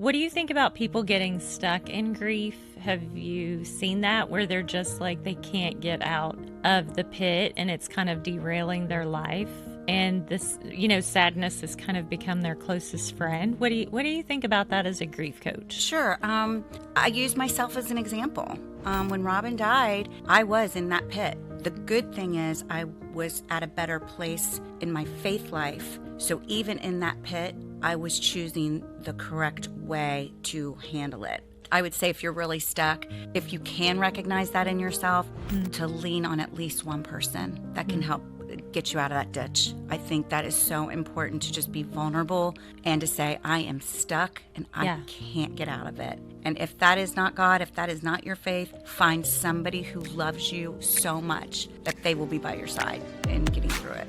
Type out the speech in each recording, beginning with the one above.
What do you think about people getting stuck in grief? Have you seen that where they're just like they can't get out of the pit and it's kind of derailing their life? And this, sadness has kind of become their closest friend. What do you think about that as a grief coach? Sure. I use myself as an example. When Robin died, I was in that pit. The good thing is I was at a better place in my faith life. So even in that pit, I was choosing the correct way to handle it. I would say if you're really stuck, if you can recognize that in yourself, to lean on at least one person that can help get you out of that ditch. I think that is so important to just be vulnerable and to say, I am stuck and I can't get out of it. And if that is not God, if that is not your faith, find somebody who loves you so much that they will be by your side in getting through it.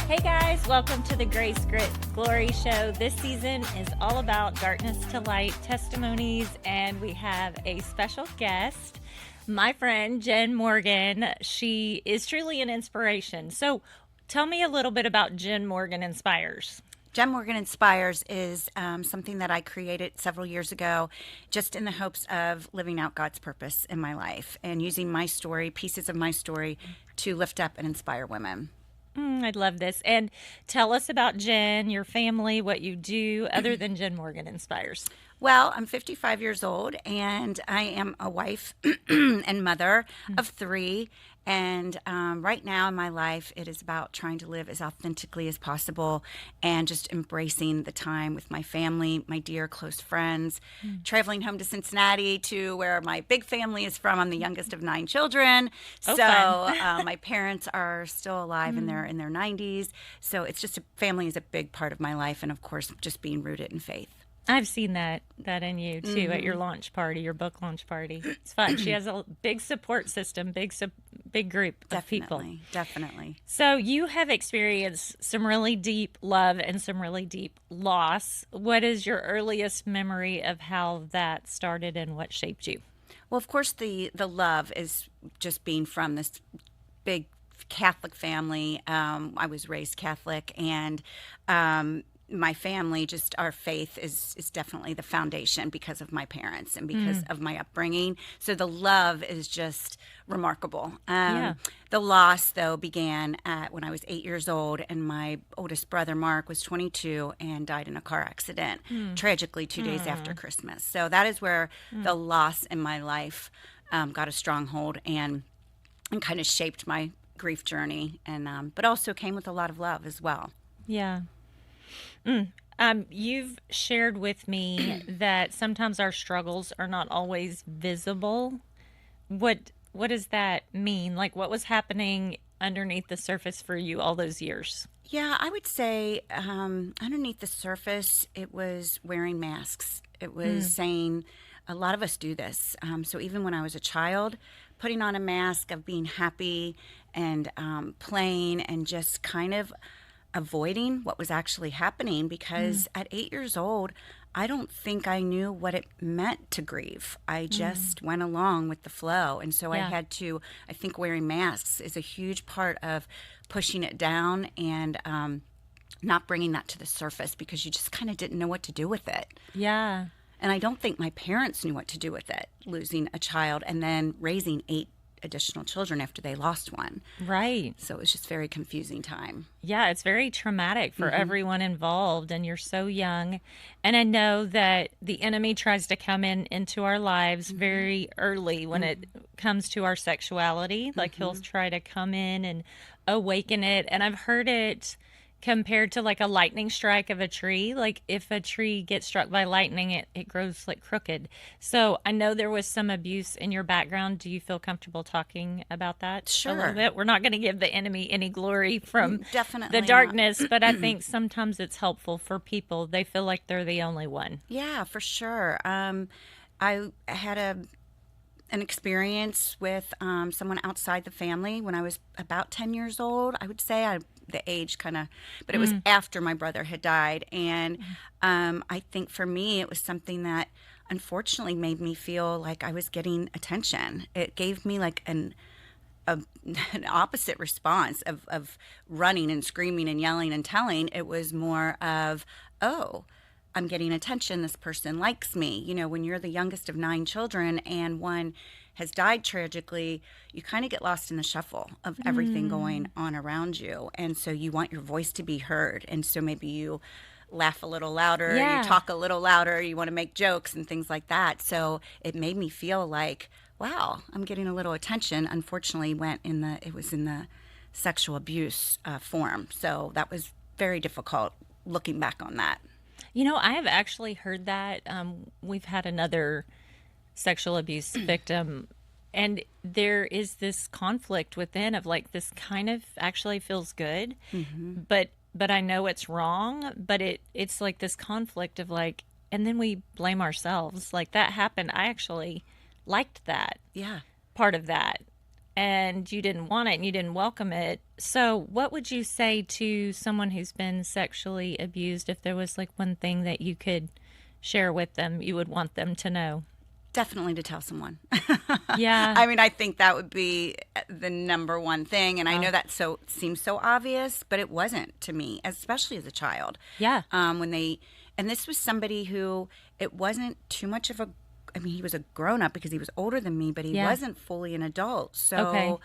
Hey guys, welcome to the Grace, Grit, Glory Show. This season is all about darkness to light testimonies, and we have a special guest, my friend Jen Morgan. She is truly an inspiration. So tell me a little bit about Jen Morgan Inspires. Jen Morgan Inspires is something that I created several years ago just in the hopes of living out God's purpose in my life and using my story, pieces of my story, to lift up and inspire women. I'd love this. And tell us about Jen, your family, what you do other than Jen Morgan Inspires. Well, I'm 55 years old, and I am a wife and mother of three. And right now in my life, it is about trying to live as authentically as possible and just embracing the time with my family, my dear close friends, traveling home to Cincinnati to where my big family is from. I'm the youngest of 9 children. Oh, so my parents are still alive in their 90s. So it's just family is a big part of my life. And of course, just being rooted in faith. I've seen that in you too at your launch party, your book launch party. It's fun. She has a big support system, big group of people. Definitely. So you have experienced some really deep love and some really deep loss. What is your earliest memory of how that started and what shaped you? Well, of course, the love is just being from this big Catholic family. I was raised Catholic, and my family, just our faith is definitely the foundation because of my parents and because of my upbringing. So the love is just remarkable. The loss, though, began when I was 8 years old, and my oldest brother, Mark, was 22 and died in a car accident, tragically 2 days after Christmas. So that is where the loss in my life got a stronghold and kind of shaped my grief journey, and but also came with a lot of love as well. Yeah. You've shared with me that sometimes our struggles are not always visible. What does that mean? Like, what was happening underneath the surface for you all those years? Yeah, I would say underneath the surface, it was wearing masks. It was saying, a lot of us do this. So even when I was a child, putting on a mask of being happy and playing and just kind of avoiding what was actually happening, because at 8 years old, I don't think I knew what it meant to grieve. I just went along with the flow. And so I had to, I think wearing masks is a huge part of pushing it down and not bringing that to the surface, because you just kind of didn't know what to do with it. Yeah. And I don't think my parents knew what to do with it, losing a child and then raising 8 additional children after they lost one. Right. So it was just very confusing time. Yeah, it's very traumatic for everyone involved, and you're so young. And I know that the enemy tries to come into our lives very early when it comes to our sexuality. Like he'll try to come in and awaken it. And I've heard it compared to like a lightning strike of a tree. Like if a tree gets struck by lightning, it grows like crooked. So I know there was some abuse in your background. Do you feel comfortable talking about that Sure. a little bit? We're not going to give the enemy any glory from Definitely the darkness, but I think sometimes it's helpful for people. They feel like they're the only one. Yeah, for sure. I had an experience with someone outside the family when I was about 10 years old. I would say the age kind of, but it was after my brother had died. And I think for me, it was something that unfortunately made me feel like I was getting attention. It gave me like an opposite response of running and screaming and yelling and telling. It was more of, oh, I'm getting attention. This person likes me. You know, when you're the youngest of 9 children and one has died tragically, you kind of get lost in the shuffle of everything going on around you. And so you want your voice to be heard. And so maybe you laugh a little louder, Yeah. you talk a little louder, you want to make jokes and things like that. So it made me feel like, wow, I'm getting a little attention. Unfortunately, it was in the sexual abuse form. So that was very difficult looking back on that. You know, I have actually heard that. We've had another sexual abuse victim, and there is this conflict within of like, this kind of actually feels good, but I know it's wrong. But it's like this conflict of like, and then we blame ourselves. Like, that happened. I actually liked that Yeah. part of that, and you didn't want it and you didn't welcome it. So what would you say to someone who's been sexually abused, if there was like one thing that you could share with them, you would want them to know? Definitely to tell someone. Yeah. I mean, I think that would be the number one thing. And I know that seems so obvious, but it wasn't to me, especially as a child. Yeah. And this was somebody who, it wasn't too much of a, I mean, he was a grown up because he was older than me, but he Yeah. wasn't fully an adult. So Okay.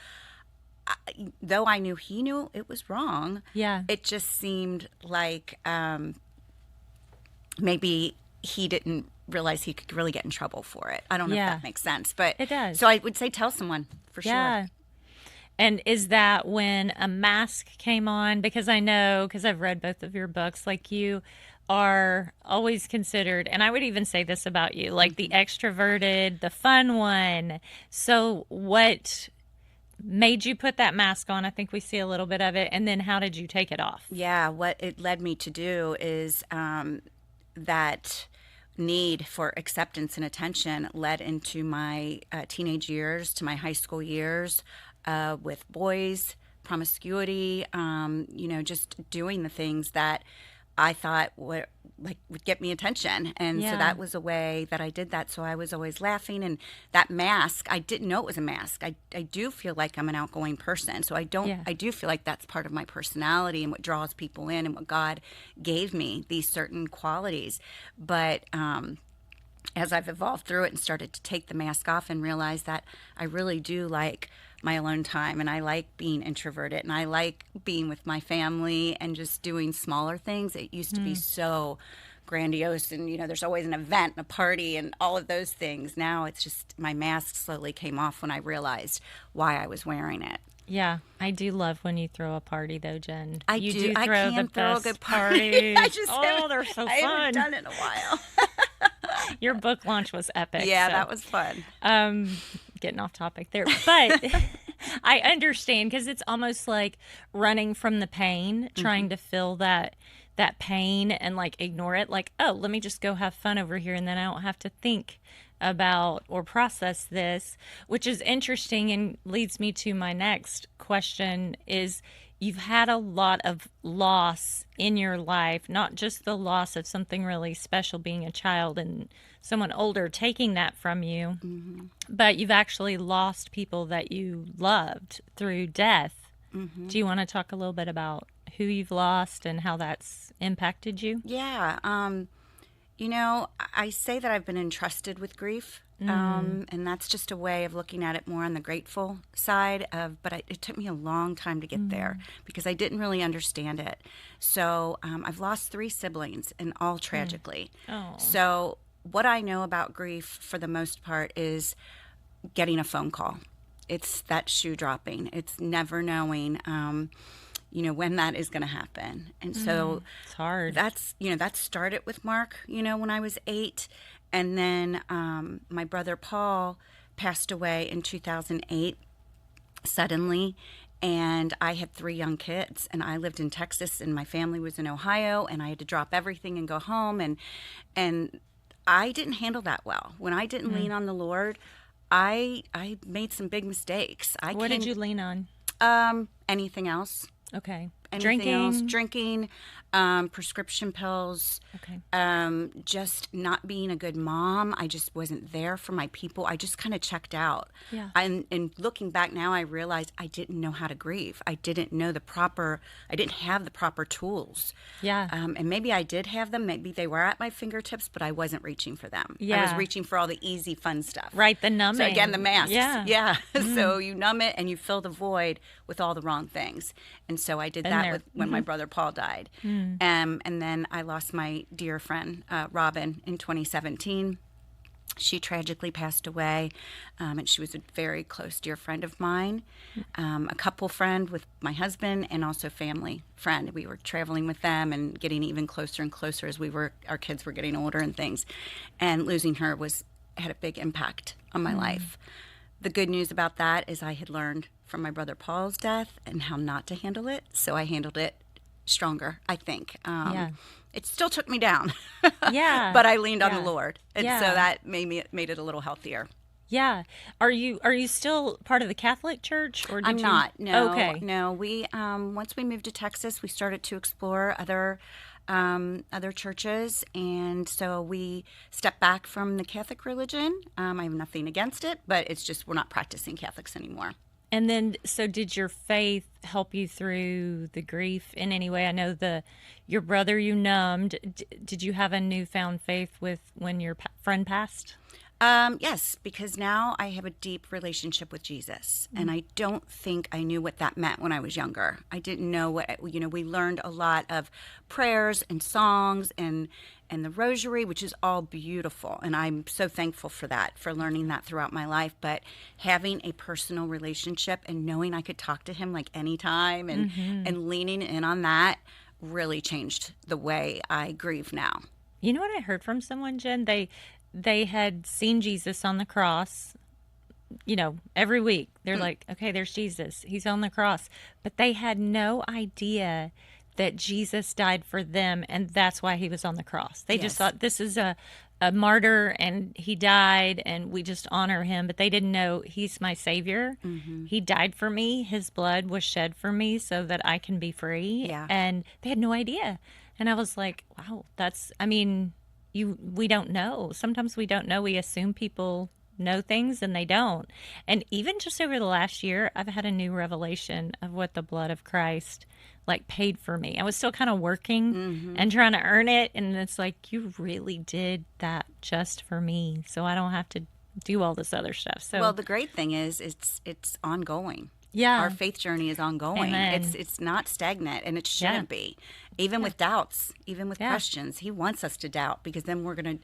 though I knew he knew it was wrong, Yeah. it just seemed like maybe he didn't realize he could really get in trouble for it. I don't know Yeah. if that makes sense, but It does. So I would say tell someone for Yeah. sure. And is that when a mask came on? Because I know, because I've read both of your books, like, you are always considered, and I would even say this about you, like the extroverted, the fun one. So what made you put that mask on? I think we see a little bit of it. And then how did you take it off? Yeah, what it led me to do is that need for acceptance and attention led into my teenage years, to my high school years, with boys, promiscuity, just doing the things that I thought would get me attention. And so Yeah. that was a way that I did that. So I was always laughing. And that mask, I didn't know it was a mask. I do feel like I'm an outgoing person. So Yeah. I do feel like that's part of my personality and what draws people in and what God gave me, these certain qualities. But as I've evolved through it and started to take the mask off and realize that I really do like my alone time, and I like being introverted, and I like being with my family and just doing smaller things. It used to be so grandiose, and there's always an event and a party and all of those things. Now it's just my mask slowly came off when I realized why I was wearing it. Yeah, I do love when you throw a party, though, Jen. I You do. I throw can the throw a best good party. parties. I just They're so I haven't fun. done it in a while. Your book launch was epic. Yeah, so. that was fun. Getting off topic there, but I understand, because it's almost like running from the pain, trying to feel that pain and like ignore it, like, oh, let me just go have fun over here, and then I don't have to think about or process this, which is interesting and leads me to my next question. Is, you've had a lot of loss in your life, not just the loss of something really special, being a child and someone older taking that from you, but you've actually lost people that you loved through death. Do you want to talk a little bit about who you've lost and how that's impacted you? Yeah. I say that I've been entrusted with grief. And that's just a way of looking at it more on the grateful side of, but it took me a long time to get there because I didn't really understand it. So I've lost 3 siblings, and all tragically. Oh. So what I know about grief for the most part is getting a phone call. It's that shoe dropping. It's never knowing, when that is going to happen. And so It's hard. that started with Mark, when I was 8. And then my brother Paul passed away in 2008 suddenly. And I had 3 young kids, and I lived in Texas, and my family was in Ohio, and I had to drop everything and go home. And I didn't handle that well. When I didn't lean on the Lord, I made some big mistakes. What did you lean on? Anything else? Okay. anything else. Drinking? Drinking, prescription pills, Okay. just not being a good mom. I just wasn't there for my people. I just kind of checked out. Yeah. And looking back now, I realized I didn't know how to grieve. I didn't have the proper tools. Yeah. And maybe I did have them. Maybe they were at my fingertips, but I wasn't reaching for them. I was Yeah. reaching for all the easy, fun stuff. Right, the So again, numbing. the masks. Yeah. Yeah. So you numb it and you fill the void with all the wrong things. And so I did Been that there. with when my brother Paul died. And then I lost my dear friend, Robin, in 2017. She tragically passed away, and she was a very close, dear friend of mine, a couple friend with my husband, and also family friend. We were traveling with them and getting even closer and closer as our kids were getting older and things. And losing her had a big impact on my life. The good news about that is I had learned from my brother Paul's death and how not to handle it, so I handled it stronger, I think. Yeah. It still took me down, Yeah. but I leaned on the Yeah. Lord, and Yeah. so that made it a little healthier. Yeah. Are you still part of the Catholic Church, or did I'm you? not. No. Okay. No. We once we moved to Texas, we started to explore other churches, and so we stepped back from the Catholic religion. I have nothing against it, but it's just we're not practicing Catholics anymore. And then, so did your faith help you through the grief in any way? I know your brother you numbed. Did you have a newfound faith with when your friend passed? Yes, because now I have a deep relationship with Jesus, and I don't think I knew what that meant when I was younger. I didn't know we learned a lot of prayers and songs and the rosary, which is all beautiful, and I'm so thankful for that, for learning that throughout my life. But having a personal relationship and knowing I could talk to him like anytime and leaning in on that really changed the way I grieve now. You know what I heard from someone, Jen? They had seen Jesus on the cross, every week. They're like, okay, there's Jesus. He's on the cross. But they had no idea that Jesus died for them, and that's why he was on the cross. They just Yes. thought this is a martyr, and he died, and we just honor him. But they didn't know he's my savior. He died for me. His blood was shed for me so that I can be free. Yeah. And they had no idea. And I was like, wow, we don't know. Sometimes we don't know. We assume people know things and they don't. And even just over the last year, I've had a new revelation of what the blood of Christ paid for me. I was still kind of working and trying to earn it, and it's like, you really did that just for me, so I don't have to do all this other stuff. So Well, the great thing is it's ongoing. yeah. Our faith journey is ongoing. Amen. It's not stagnant, and it shouldn't be. Even with doubts, even with Yeah. questions, he wants us to doubt, because then we're going to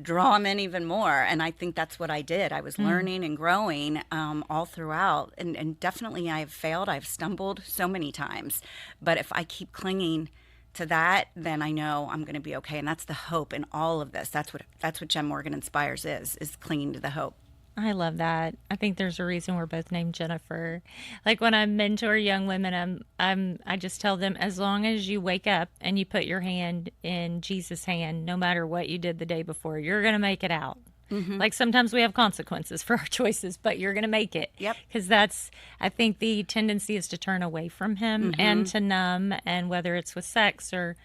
draw him in even more. And I think that's what I did. I was learning and growing all throughout. And definitely I have failed. I've stumbled so many times. But if I keep clinging to that, then I know I'm going to be okay. And that's the hope in all of this. That's what Jen Morgan Inspires is clinging to the hope. I love that. I think there's a reason we're both named Jennifer. Like when I mentor young women, I just tell them, as long as you wake up and you put your hand in Jesus' hand, no matter what you did the day before, you're going to make it out. Like sometimes we have consequences for our choices, but you're going to make it. Yep. Because I think the tendency is to turn away from him and to numb, and whether it's with sex or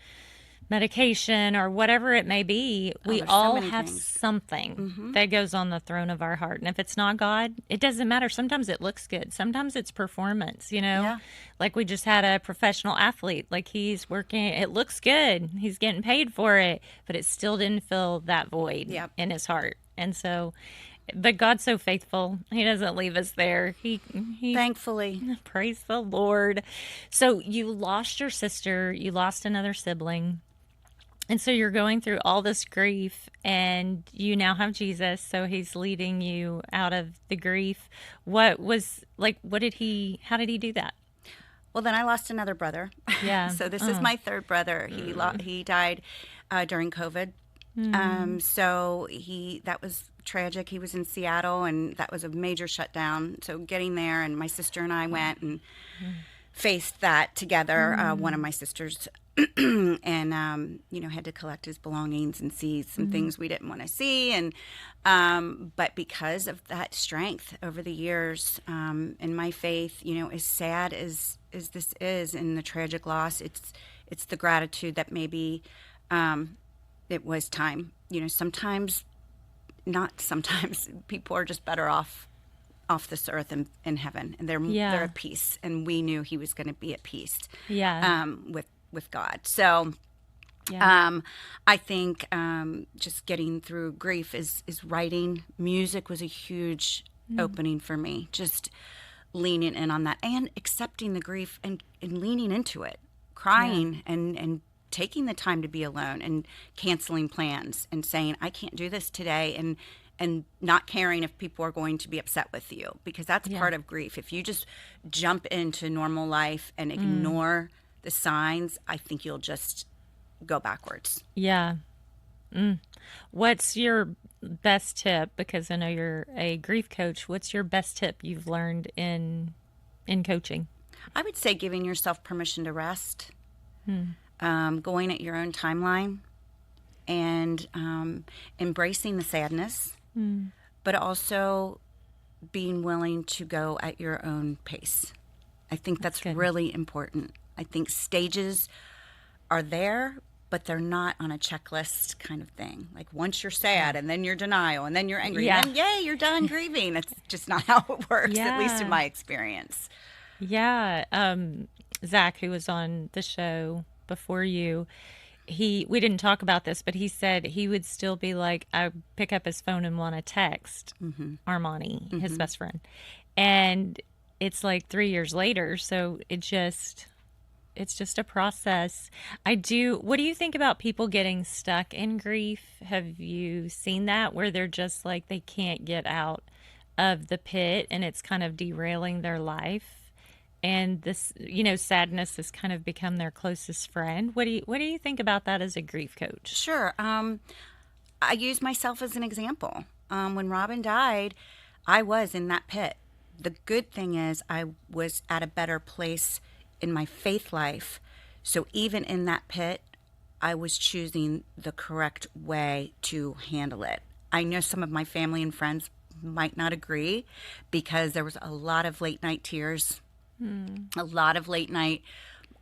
medication or whatever it may be, we there's so all many have things. something that goes on the throne of our heart. And if it's not God, it doesn't matter. Sometimes it looks good. Sometimes it's performance, Yeah. Like we just had a professional athlete, like he's working, it looks good. He's getting paid for it, but it still didn't fill that void Yep. in his heart. And so, but God's so faithful. He doesn't leave us there. He Thankfully. praise the Lord. So you lost your sister, you lost another sibling. And so you're going through all this grief, and you now have Jesus, so he's leading you out of the grief. How did he do that? Well, then I lost another brother. Yeah. So this is my third brother. He died during COVID. So that was tragic. He was in Seattle, and that was a major shutdown. So getting there, and my sister and I went and faced that together. One of my sisters and had to collect his belongings and see some things we didn't want to see, and but because of that strength over the years, in my faith, as sad as this is, and the tragic loss, it's the gratitude that maybe it was time. Sometimes, not sometimes, people are just better off this earth and in heaven, and they're Yeah. at peace, and we knew he was going to be at peace Yeah. with God. So Yeah. I think just getting through grief is writing. Music was a huge opening for me, just leaning in on that and accepting the grief and leaning into it, Yeah. crying and taking the time to be alone and canceling plans and saying, I can't do this today, and not caring if people are going to be upset with you, because that's Yeah. part of grief. If you just jump into normal life and ignore the signs, I think you'll just go backwards. Yeah. What's your best tip? Because I know you're a grief coach. What's your best tip you've learned in coaching? I would say giving yourself permission to rest, going at your own timeline, and embracing the sadness, but also being willing to go at your own pace. I think that's Good. really important. I think stages are there, but they're not on a checklist kind of thing. Like once you're sad, and then you're denial, and then you're angry, Yeah. and then yay, you're done grieving. It's just not how it works, at least in Yeah. my experience. Yeah. Zach, who was on the show before you, we didn't talk about this, but he said he would still be like, I pick up his phone and want to text Armani, his best friend. And it's like 3 years later. So it's just a process. What do you think about people getting stuck in grief? Have you seen that where they're just like, they can't get out of the pit and it's kind of derailing their life? And this, sadness has kind of become their closest friend. What do you think about that as a grief coach? Sure. I use myself as an example. When Robin died, I was in that pit. The good thing is I was at a better place in my faith life. So even in that pit, I was choosing the correct way to handle it. I know some of my family and friends might not agree, because there was a lot of late night tears, a lot of late night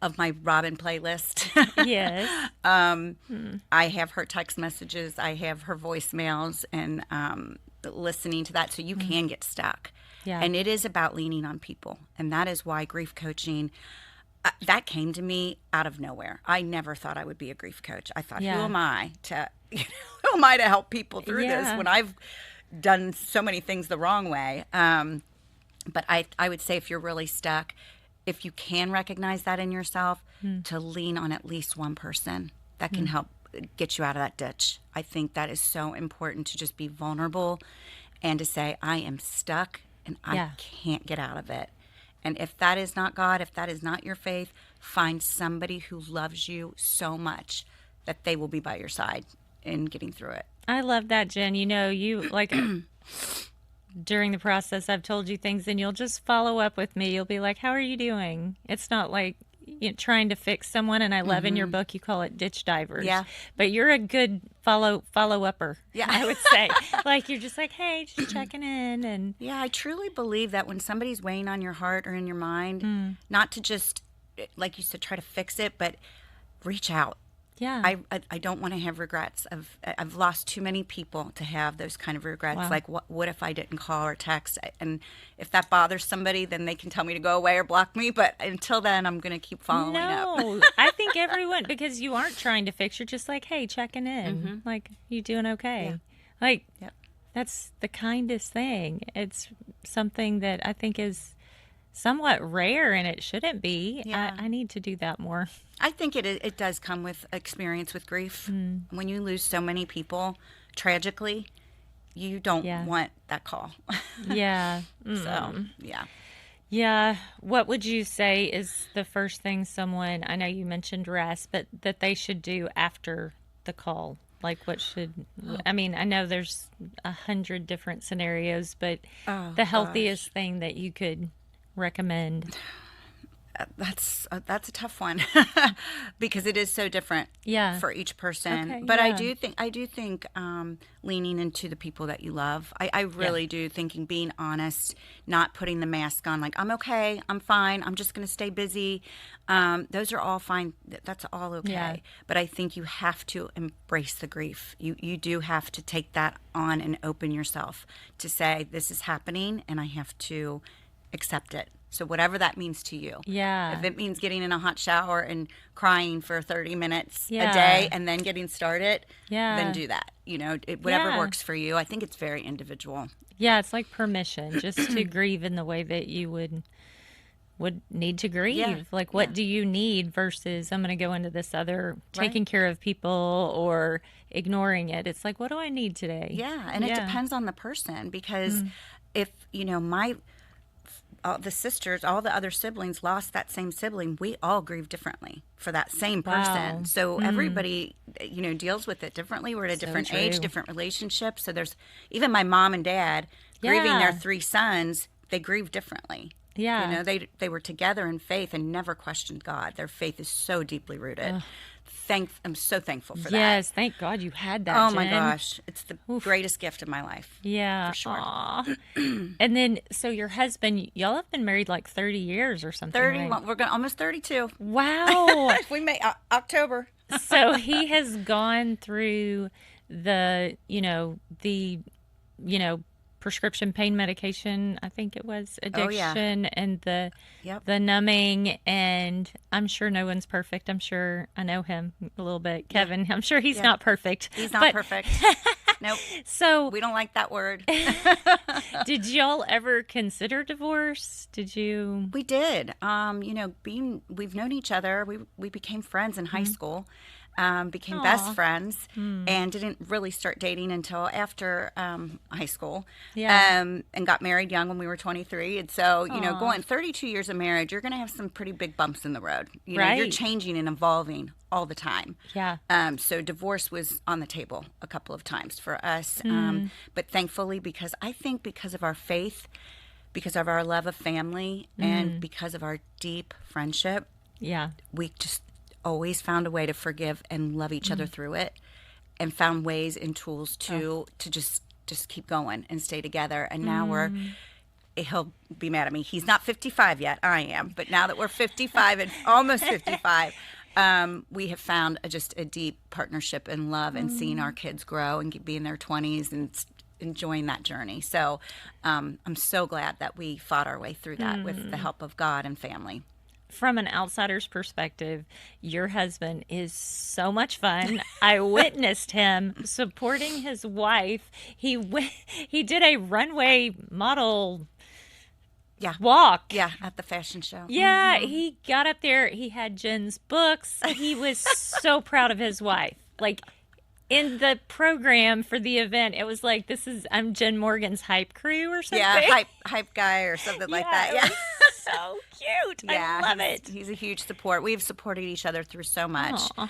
of my Robin playlist. Yes. I have her text messages, I have her voicemails, and listening to that, so you can get stuck. Yeah. And it is about leaning on people. And that is why grief coaching, that came to me out of nowhere. I never thought I would be a grief coach. I thought, Yeah. who am I to, who am I to help people through this Yeah. when I've done so many things the wrong way? But I would say, if you're really stuck, if you can recognize that in yourself, to lean on at least one person that can help get you out of that ditch. I think that is so important, to just be vulnerable and to say, I am stuck and Yeah. I can't get out of it. And if that is not God, if that is not your faith, find somebody who loves you so much that they will be by your side in getting through it. I love that, Jen. You like during the process, I've told you things and you'll just follow up with me. You'll be like, how are you doing? It's not like trying to fix someone. And I love in your book, you call it ditch divers. Yeah. But you're a good follow-upper. Yeah. I would say. Like, you're just like, hey, just checking in. And Yeah, I truly believe that when somebody's weighing on your heart or in your mind, not to just, like you said, try to fix it, but reach out. yeah. I don't want to have regrets. I've lost too many people to have those kind of regrets. Wow. Like, what if I didn't call or text? And if that bothers somebody, then they can tell me to go away or block me. But until then, I'm going to keep following up. No, I think everyone, because you aren't trying to fix, you're just like, hey, checking in. Like, you doing okay? Yeah. Like, Yep. that's the kindest thing. It's something that I think is somewhat rare and it shouldn't be. Yeah. I need to do that more. I think it does come with experience with grief. When you lose so many people tragically, you don't Yeah. want that call. Yeah. So, yeah. Yeah. What would you say is the first thing someone, I know you mentioned rest, but that they should do after the call? Like, what should, I mean, I know there's 100 different scenarios, but Oh, the healthiest thing that you could recommend. That's a tough one because it is so different Yeah. for each person. Okay. But Yeah. I do think leaning into the people that you love. I Yeah. really do thinking being honest, not putting the mask on like I'm okay, I'm fine, I'm just going to stay busy. Those are all fine. That's all Yeah. okay. But I think you have to embrace the grief. You do have to take that on and open yourself to say this is happening and I have to accept it. So whatever that means to you. If Yeah. it means getting in a hot shower and crying for 30 minutes a day Yeah. and then getting started, then Yeah. do that. Whatever Yeah. works for you. I think it's very individual. Yeah, it's like permission just to grieve in the way that you would need to Yeah. grieve. Like, Yeah. what do you need versus I'm going to go into this other Right. taking care of people or ignoring it. It's like, what do I need today? Yeah. And it Yeah. depends on the person because if, my all the sisters, all the other siblings lost that same sibling, we all grieve differently for that same person. Wow. So everybody, deals with it differently. We're at a So different age, true. different relationships. So there's even my mom and dad grieving their Yeah. 3 sons, they grieve differently. Yeah. They were together in faith and never questioned God. Their faith is so deeply rooted. I'm so thankful for that. Yes. Thank God you had that, Oh my Jen. gosh, it's the greatest gift of my life. Yeah. For sure. Aw. And then, so your husband, y'all have been married like 30 years or something, 30, right? we're going almost 32. Wow. We may October. So he has gone through the prescription pain medication, I think it was, Oh, yeah. addiction, and the Yep. the numbing, and I'm sure no one's perfect. I'm sure I know him a little bit. Kevin, I'm sure he's Yeah. not perfect. He's not But perfect. Nope. so We don't like that word. did y'all ever consider divorce? Did you? We did. We've known each other. We became friends in high school. Became Aw. best friends and didn't really start dating until after high school. Yeah. And got married young when we were 23. And so, Aw. going 32 years of marriage, you're going to have some pretty big bumps in the road. You're Right. changing and evolving all the time. Yeah. So divorce was on the table a couple of times for us. But thankfully, because of our faith, because of our love of family, and because of our deep friendship, Yeah. we just always found a way to forgive and love each other through it, and found ways and tools to just keep going and stay together. And now he'll be mad at me. He's not 55 yet. I am. But now that we're 55 and almost 55, we have found just a deep partnership and love, and seeing our kids grow and be in their 20s and enjoying that journey. So I'm so glad that we fought our way through that with the help of God and family. From an outsider's perspective, your husband is so much fun. I witnessed him supporting his wife. He did a runway model Yeah. walk. Yeah, at the fashion show. Yeah, he got up there. He had Jen's books. He was so proud of his wife. Like, in the program for the event, it was like, I'm Jen Morgan's hype crew or something. Yeah, hype guy or something like that. it Yeah. was so cute. Yeah, I love it. He's a huge support. We've supported each other through so much. Aw.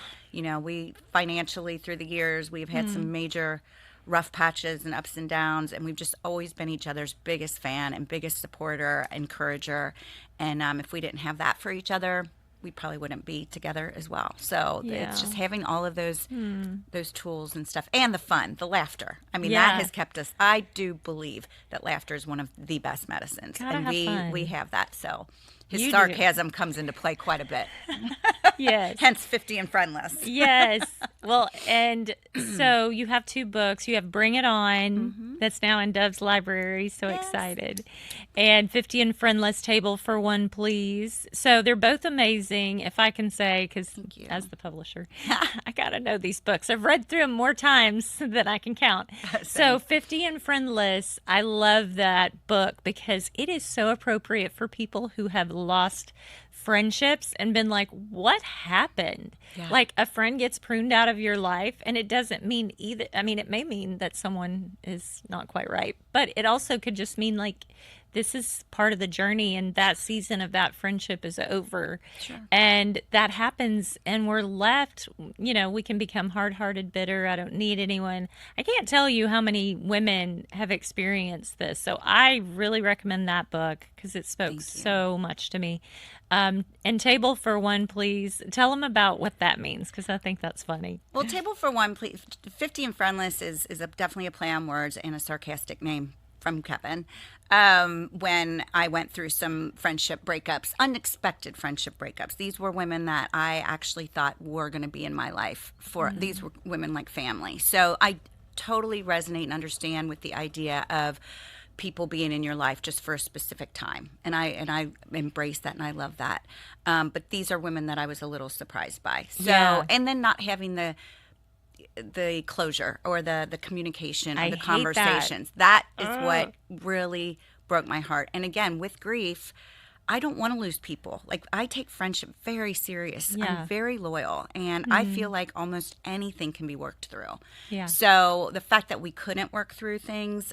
We financially through the years, we've had some major rough patches and ups and downs, and we've just always been each other's biggest fan and biggest supporter, encourager. And if we didn't have that for each other, we probably wouldn't be together as well. So Yeah. it's just having all of those tools and stuff, and the fun, the laughter. I mean, Yeah. that has kept us. I do believe that laughter is one of the best medicines, Gotta and have fun. we have that. So his You do. sarcasm comes into play quite a bit. Yes. Hence 50 and Friendless. Yes. Well, and so you have 2 books. You have Bring It On, that's now in Dove's library. So Yes. excited. And 50 and Friendless, Table for One, Please. So they're both amazing, if I can say, because you. as the publisher, I got to know these books. I've read through them more times than I can count. So 50 and Friendless, I love that book because it is so appropriate for people who have lost friendships and been like, what happened? Yeah. Like, a friend gets pruned out of your life, and it doesn't mean either. I mean, it may mean that someone is not quite right, but it also could just mean like this is part of the journey, and that season of that friendship is over. Sure. And that happens, and we're left, we can become hard hearted, bitter. I don't need anyone. I can't tell you how many women have experienced this. So I really recommend that book because it spoke Thank you. so much to me. And Table for One, please tell them about what that means, because I think that's funny. Well, Table for One, please. 50 and Friendless is definitely a play on words and a sarcastic name from Kevin. When I went through some friendship breakups, unexpected friendship breakups, these were women that I actually thought were going to be in my life. These were women like family. So I totally resonate and understand with the idea of people being in your life just for a specific time, and I embrace that, and I love that. But these are women that I was a little surprised by. So, Yeah. and then not having the closure or the communication or I the hate that. conversations. That is what really broke my heart. And again, with grief, I don't want to lose people. Like, I take friendship very serious. Yeah. I'm very loyal, and I feel like almost anything can be worked through. Yeah. So the fact that we couldn't work through things,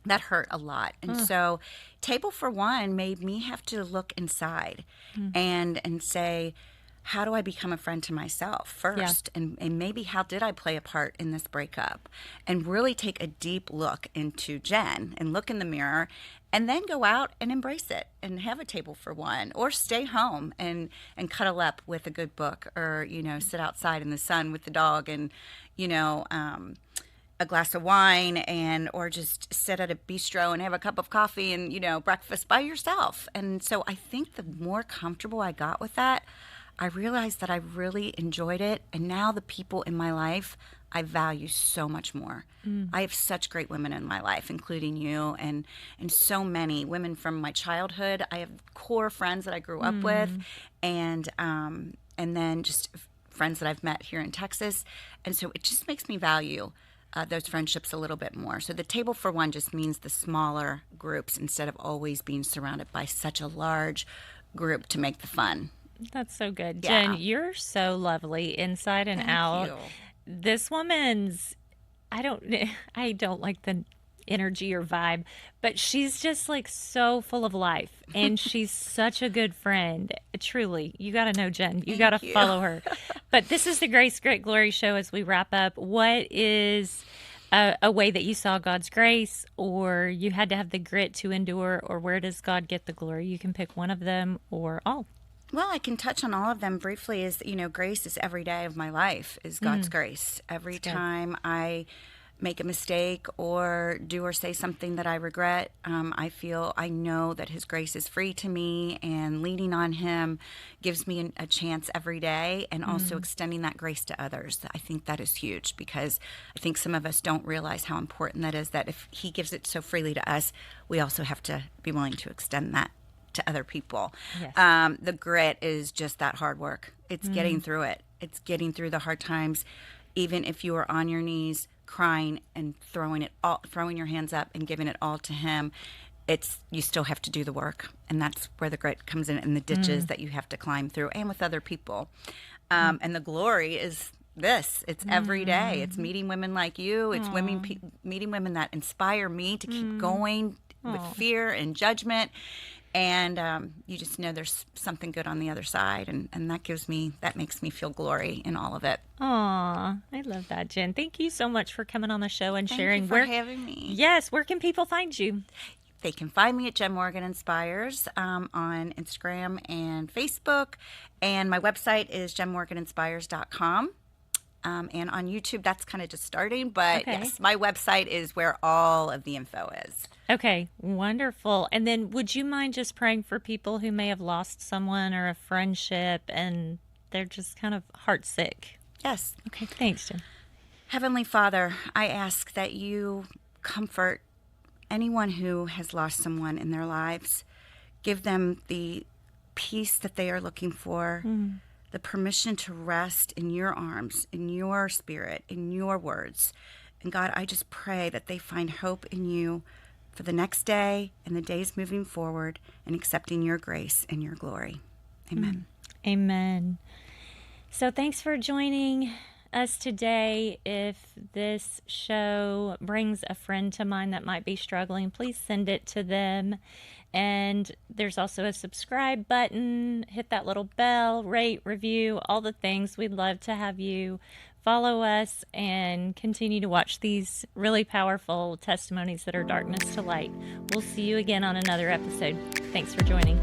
that hurt a lot. And so Table for One made me have to look inside and say, how do I become a friend to myself first? And maybe how did I play a part in this breakup? And really take a deep look into Jen and look in the mirror, and then go out and embrace it and have a table for one, or stay home and cuddle up with a good book, or, sit outside in the sun with the dog and, a glass of wine, or just sit at a bistro and have a cup of coffee and, breakfast by yourself. And so I think the more comfortable I got with that, I realized that I really enjoyed it. And now the people in my life, I value so much more. I have such great women in my life, including you, and so many women from my childhood. I have core friends that I grew up with, and then just friends that I've met here in Texas. And so it just makes me value those friendships a little bit more. So the table for one just means the smaller groups, instead of always being surrounded by such a large group to make the fun. That's so good. Yeah. Jen, you're so lovely inside and out. you. This woman's, I don't like the energy or vibe, but she's just like so full of life, and she's such a good friend. Truly, you got to know Jen. You got to you. follow her. But this is the Grace, Grit, Glory show. As we wrap up, what is a way that you saw God's grace, or you had to have the grit to endure, or where does God get the glory? You can pick one of them or all. Well, I can touch on all of them briefly. Grace is every day of my life is God's grace. Every time I make a mistake or do or say something that I regret, I know that His grace is free to me, and leaning on Him gives me a chance every day, and also extending that grace to others. I think that is huge, because I think some of us don't realize how important that is, that if He gives it so freely to us, we also have to be willing to extend that to other people. Yes. The grit is just that hard work. It's getting through it. It's getting through the hard times, even if you are on your knees crying and throwing your hands up and giving it all to Him. You still have to do the work, and that's where the grit comes in the ditches that you have to climb through, and with other people. And the glory is this. It's every day. It's meeting women like you. It's meeting women that inspire me to keep going with fear and judgment. And you just know there's something good on the other side, and that makes me feel glory in all of it. Aw, I love that, Jen. Thank you so much for coming on the show and sharing. Thank you for having me. Yes, where can people find you? They can find me at Jen Morgan Inspires on Instagram and Facebook, and my website is jenmorganinspires.com. And on YouTube, that's kind of just starting, but Okay. yes, my website is where all of the info is. Okay, wonderful. And then would you mind just praying for people who may have lost someone or a friendship and they're just kind of heartsick? Yes. Okay, thanks, Jen. Heavenly Father, I ask that you comfort anyone who has lost someone in their lives. Give them the peace that they are looking for, the permission to rest in your arms, in your spirit, in your words. And God, I just pray that they find hope in you for the next day and the days moving forward, and accepting your grace and your glory. Amen. Amen. So thanks for joining us today. If this show brings a friend to mind that might be struggling, please send it to them. And there's also a subscribe button. Hit that little bell, rate, review, all the things. We'd love to have you follow us and continue to watch these really powerful testimonies that are darkness to light. We'll see you again on another episode. Thanks for joining.